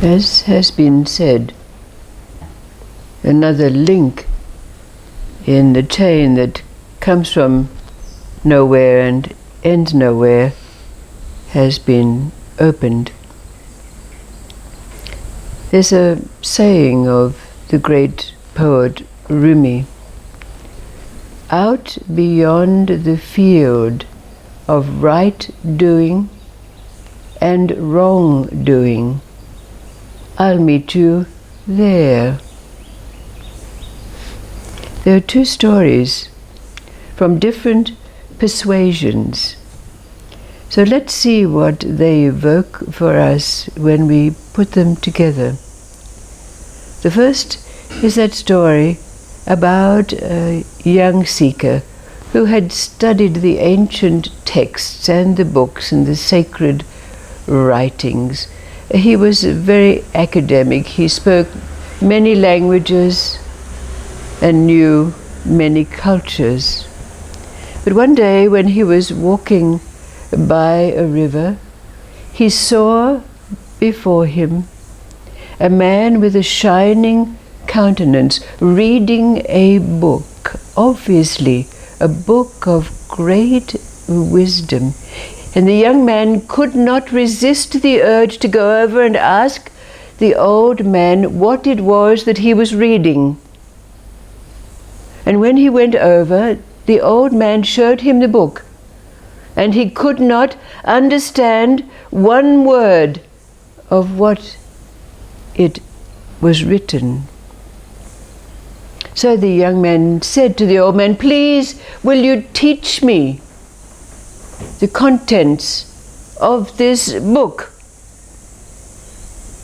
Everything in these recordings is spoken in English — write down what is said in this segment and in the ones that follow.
As has been said, another link in the chain that comes from nowhere and ends nowhere has been opened. There's a saying of the great poet Rumi: out beyond the field of right doing and wrong doing, I'll meet you there. There are two stories from different persuasions. So let's see what they evoke for us when we put them together. The first is that story about a young seeker who had studied the ancient texts and the books and the sacred writings. He was very academic. He spoke many languages and knew many cultures. But one day when he was walking by a river, he saw before him a man with a shining countenance reading a book, obviously a book of great wisdom. And the young man could not resist the urge to go over and ask the old man what it was that he was reading. And when he went over, the old man showed him the book, and he could not understand one word of what it was written. So the young man said to the old man, "Please, will you teach me the contents of this book?"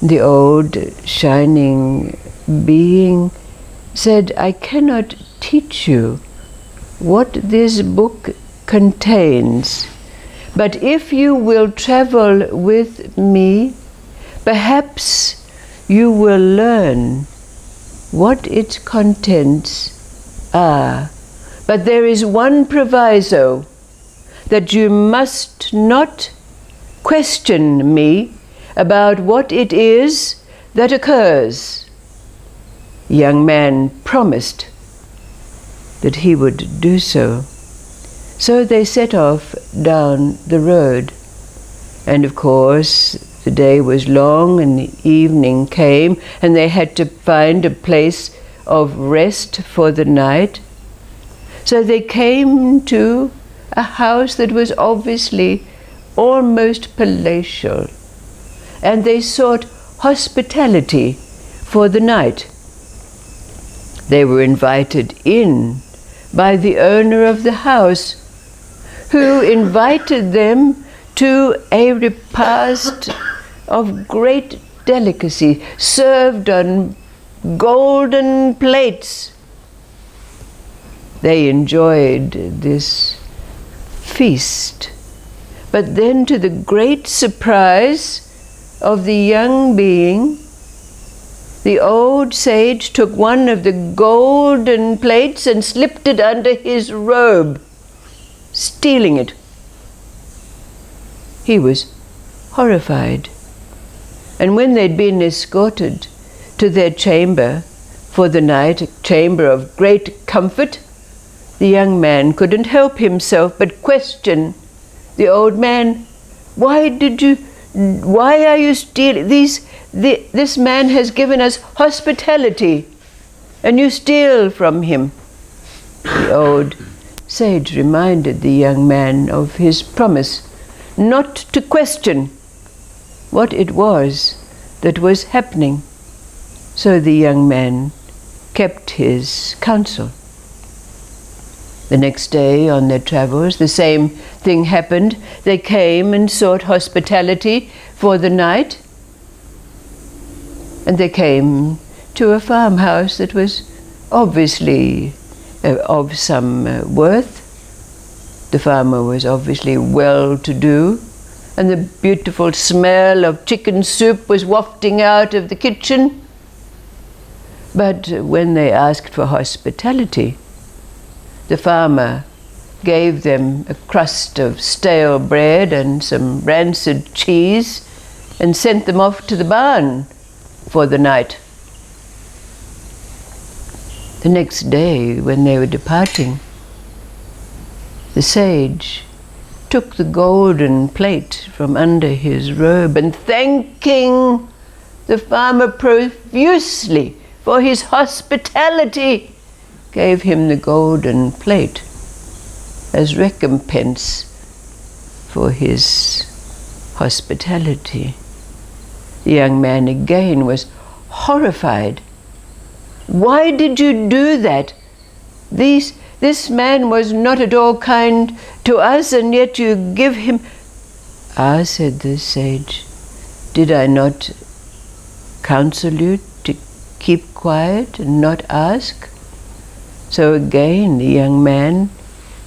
The old shining being said, "I cannot teach you what this book contains, but if you will travel with me, perhaps you will learn what its contents are. But there is one proviso, that you must not question me about what it is that occurs." The young man promised that he would do so. So they set off down the road. And of course, the day was long and the evening came, and they had to find a place of rest for the night. So they came to a house that was obviously almost palatial, and they sought hospitality for the night. They were invited in by the owner of the house, who invited them to a repast of great delicacy, served on golden plates. They enjoyed this feast. But then, to the great surprise of the young being, the old sage took one of the golden plates and slipped it under his robe, stealing it. He was horrified. And when they'd been escorted to their chamber for the night, a chamber of great comfort, the young man couldn't help himself but question the old man, "Why are you stealing? This man has given us hospitality, and you steal from him." The old sage reminded the young man of his promise not to question what it was that was happening. So the young man kept his counsel. The next day on their travels, the same thing happened. They came and sought hospitality for the night. And they came to a farmhouse that was obviously of some worth. The farmer was obviously well-to-do, and the beautiful smell of chicken soup was wafting out of the kitchen. But when they asked for hospitality, the farmer gave them a crust of stale bread and some rancid cheese and sent them off to the barn for the night. The next day, when they were departing, the sage took the golden plate from under his robe and, thanking the farmer profusely for his hospitality, gave him the golden plate as recompense for his hospitality. The young man again was horrified. Why did you do that? This man was not at all kind to us, and yet you give him... Ah, said the sage, did I not counsel you to keep quiet and not ask? So again the young man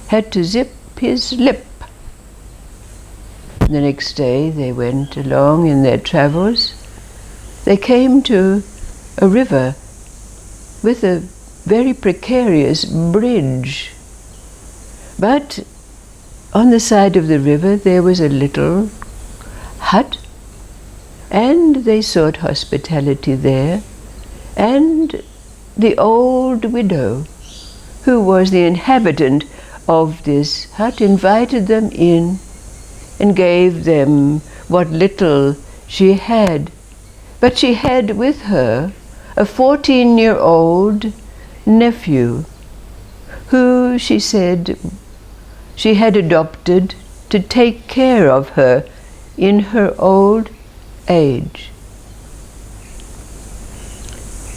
had to zip his lip. The next day they went along in their travels. They came to a river with a very precarious bridge. But on the side of the river there was a little hut, and they sought hospitality there, and the old widow, who was the inhabitant of this hut, invited them in and gave them what little she had. But she had with her a 14-year-old nephew, who, she said, she had adopted to take care of her in her old age.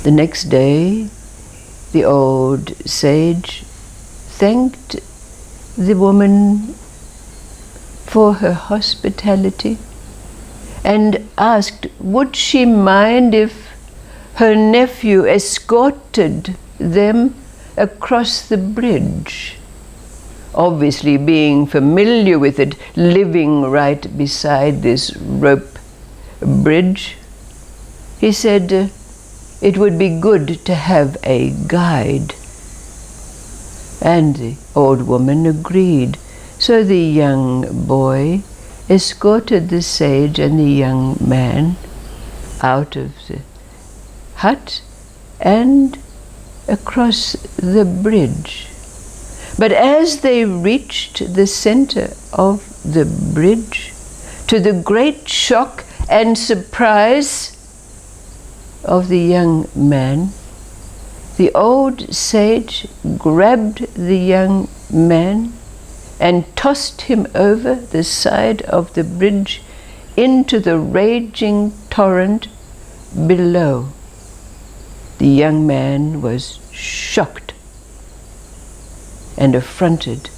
The next day, the old sage thanked the woman for her hospitality and asked, would she mind if her nephew escorted them across the bridge? Obviously, being familiar with it, living right beside this rope bridge, he said it would be good to have a guide. And the old woman agreed. So the young boy escorted the sage and the young man out of the hut and across the bridge. But as they reached the center of the bridge, to the great shock and surprise of the young man, the old sage grabbed the young man and tossed him over the side of the bridge into the raging torrent below. The young man was shocked and affronted.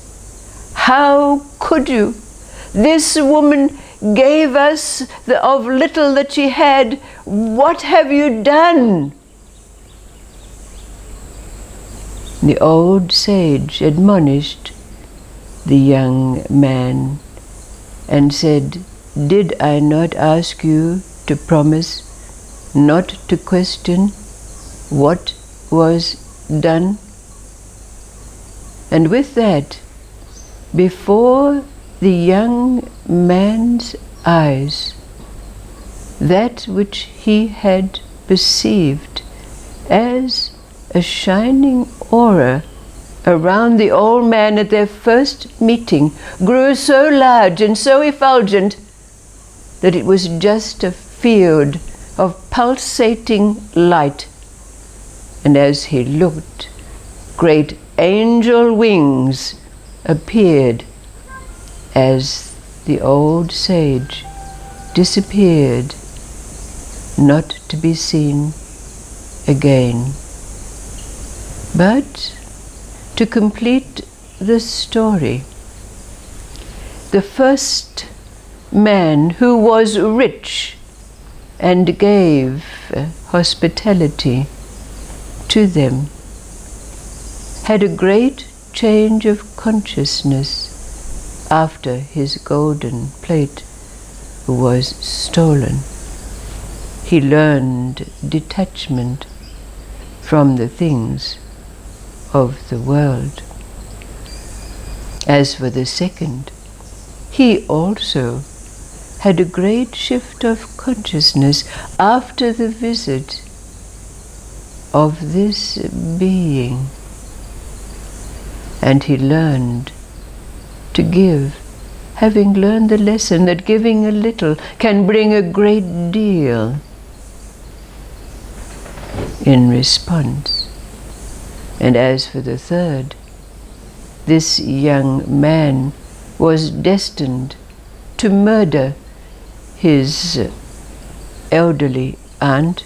How could you? This woman gave us of little that she had. What have you done? The old sage admonished the young man and said, did I not ask you to promise not to question what was done? And with that, before the young man's eyes, that which he had perceived as a shining aura around the old man at their first meeting grew so large and so effulgent that it was just a field of pulsating light. And as he looked, great angel wings appeared as the old sage disappeared, not to be seen again. But to complete the story, the first man who was rich and gave hospitality to them had a great change of consciousness after his golden plate was stolen. He learned detachment from the things of the world. As for the second, he also had a great shift of consciousness after the visit of this being, and he learned to give, having learned the lesson that giving a little can bring a great deal in response. And as for the third, this young man was destined to murder his elderly aunt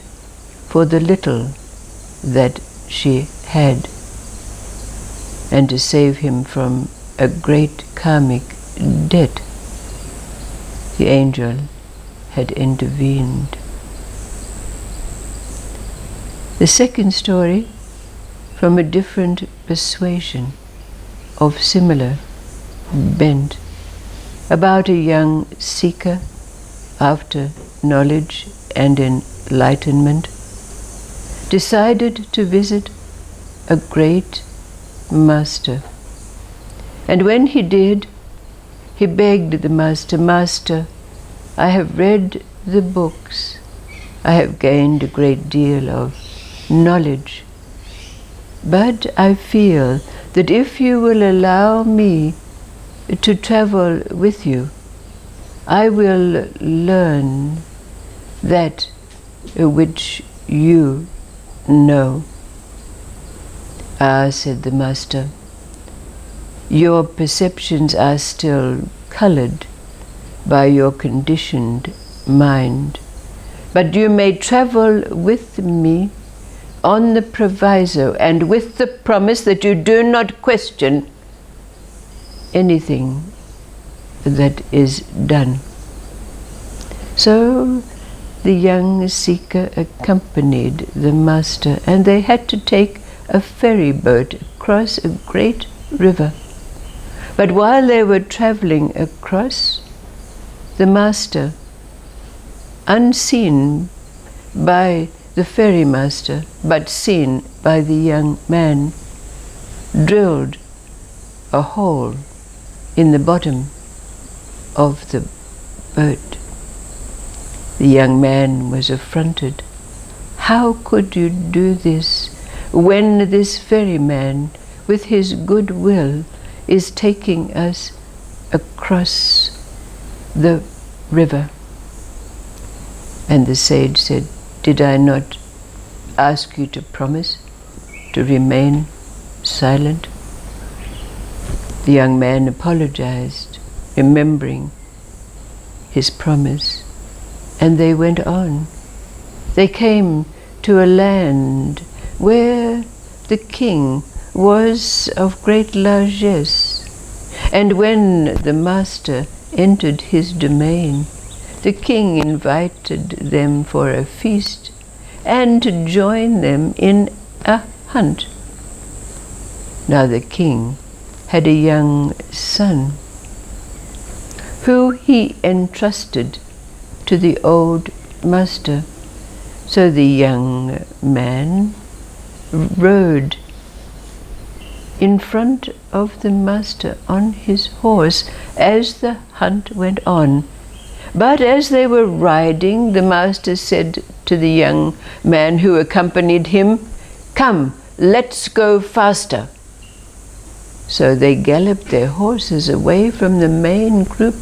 for the little that she had, and to save him from a great karmic debt. The angel had intervened. The second story, from a different persuasion of similar bent, about a young seeker after knowledge and enlightenment, decided to visit a great master. And when he did, he begged the master, "Master, I have read the books. I have gained a great deal of knowledge. But I feel that if you will allow me to travel with you, I will learn that which you know." "Ah," said the master, "your perceptions are still colored by your conditioned mind. But you may travel with me on the proviso and with the promise that you do not question anything that is done." So the young seeker accompanied the master, and they had to take a ferry boat across a great river. But while they were traveling across, the master, unseen by the ferrymaster, but seen by the young man, drilled a hole in the bottom of the boat. The young man was affronted. "How could you do this when this ferryman, with his good will, is taking us across the river?" And the sage said, "Did I not ask you to promise to remain silent?" The young man apologized, remembering his promise, and they went on. They came to a land where the king was of great largesse, and when the master entered his domain, the king invited them for a feast and to join them in a hunt. Now the king had a young son who he entrusted to the old master. So the young man rode in front of the master on his horse as the hunt went on. But as they were riding, the master said to the young man who accompanied him, "Come, let's go faster." So they galloped their horses away from the main group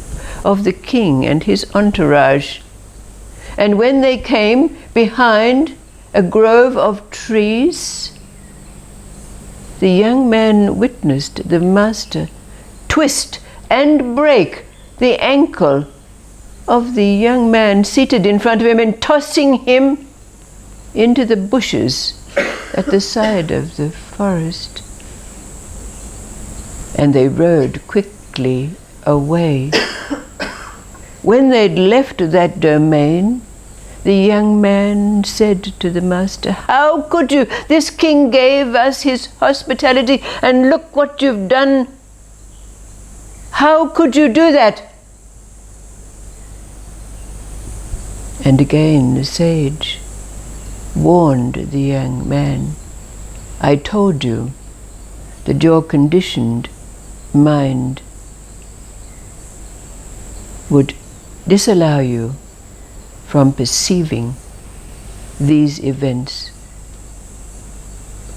of the king and his entourage. And when they came behind a grove of trees, the young man witnessed the master twist and break the ankle of the young man seated in front of him and tossing him into the bushes at the side of the forest. And they rode quickly away. When they'd left that domain, the young man said to the master, "How could you? This king gave us his hospitality, and look what you've done. How could you do that?" And again the sage warned the young man, "I told you that your conditioned mind would disallow you from perceiving these events.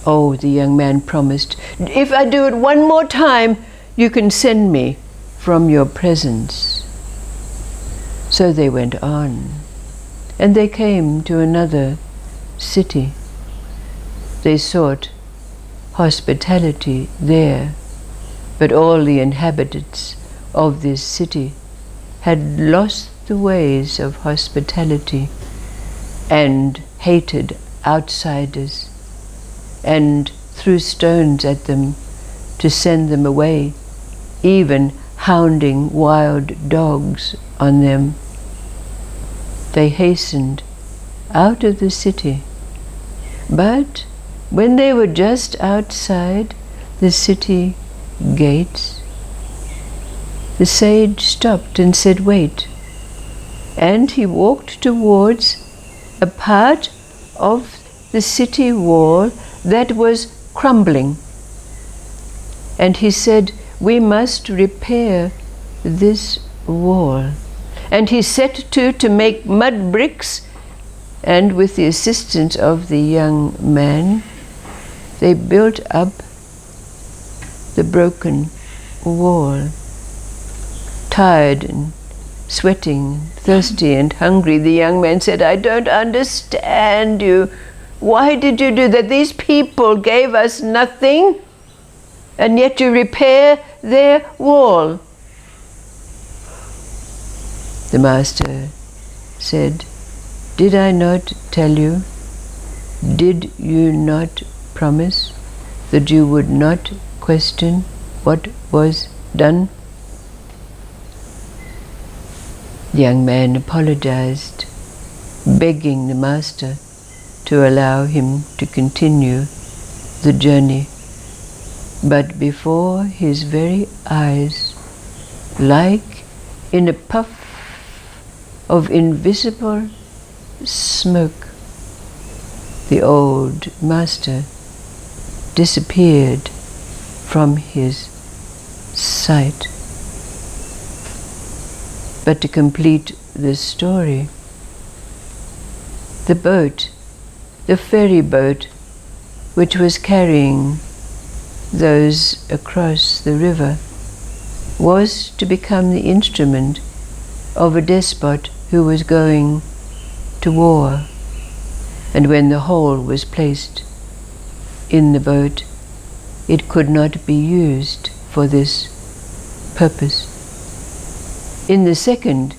Oh, the young man promised, if I do it one more time, you can send me from your presence. So they went on, and they came to another city. They sought hospitality there, but all the inhabitants of this city had lost the ways of hospitality and hated outsiders and threw stones at them to send them away, even hounding wild dogs on them. They hastened out of the city, but when they were just outside the city gates, the sage stopped and said, "Wait." And he walked towards a part of the city wall that was crumbling. And he said, "We must repair this wall." And he set to make mud bricks, and with the assistance of the young man, they built up the broken wall. Tired and sweating, thirsty and hungry, the young man said, "I don't understand you. Why did you do that? These people gave us nothing, and yet you repair their wall." The master said, "Did I not tell you? Did you not promise that you would not question what was done?" The young man apologized, begging the master to allow him to continue the journey. But before his very eyes, like in a puff of invisible smoke, the old master disappeared from his sight. But to complete this story, the boat, the ferry boat, which was carrying those across the river, was to become the instrument of a despot who was going to war. And when the whole was placed in the boat, it could not be used for this purpose. In the second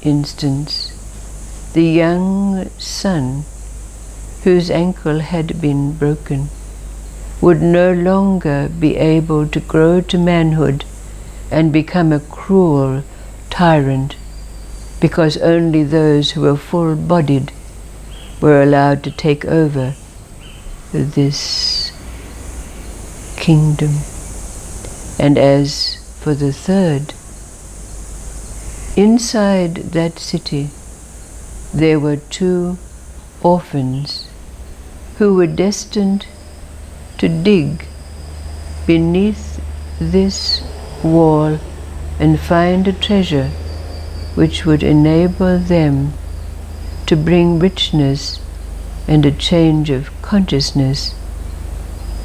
instance, the young son, whose ankle had been broken, would no longer be able to grow to manhood and become a cruel tyrant, because only those who were full-bodied were allowed to take over this kingdom. And as for the third, inside that city there were 2 orphans who were destined to dig beneath this wall and find a treasure which would enable them to bring richness and a change of consciousness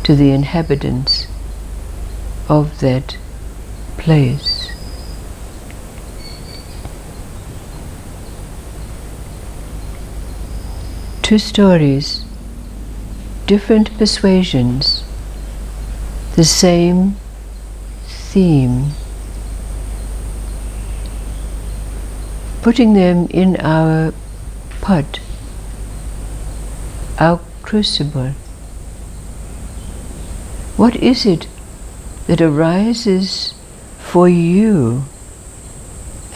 to the inhabitants of that place. Two stories, different persuasions, the same theme. Putting them in our pot, our crucible. What is it that arises for you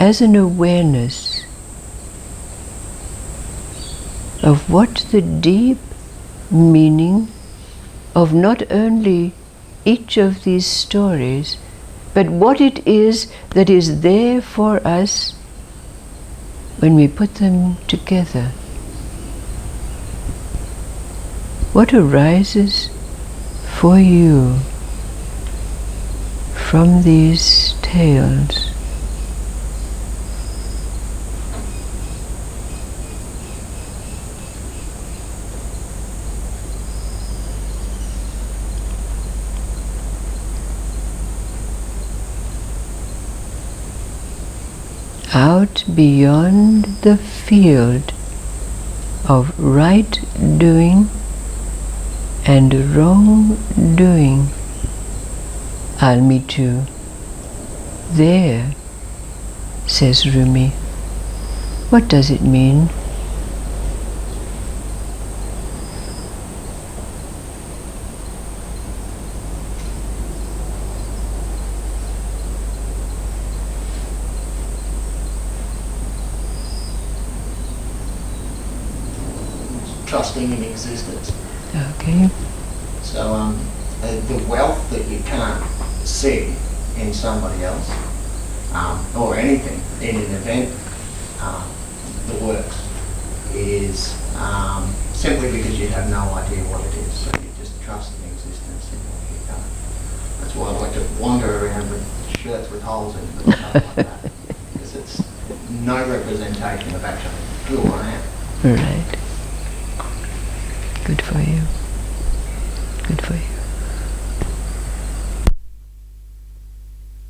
as an awareness of what the deep meaning of not only each of these stories, but what it is that is there for us when we put them together? What arises for you from these tales? out beyond the field of right doing and wrong doing. I'll meet you there, says Rumi. What does it mean? Trusting in existence. Okay. So the wealth that you can't see in somebody else, or anything in an event that works, is simply because you have no idea what it is. So you just trust in existence in what you've done. That's why I like to wander around with shirts with holes in them and stuff like that, because it's no representation of actually who I am. Right. Good for you. Good for you.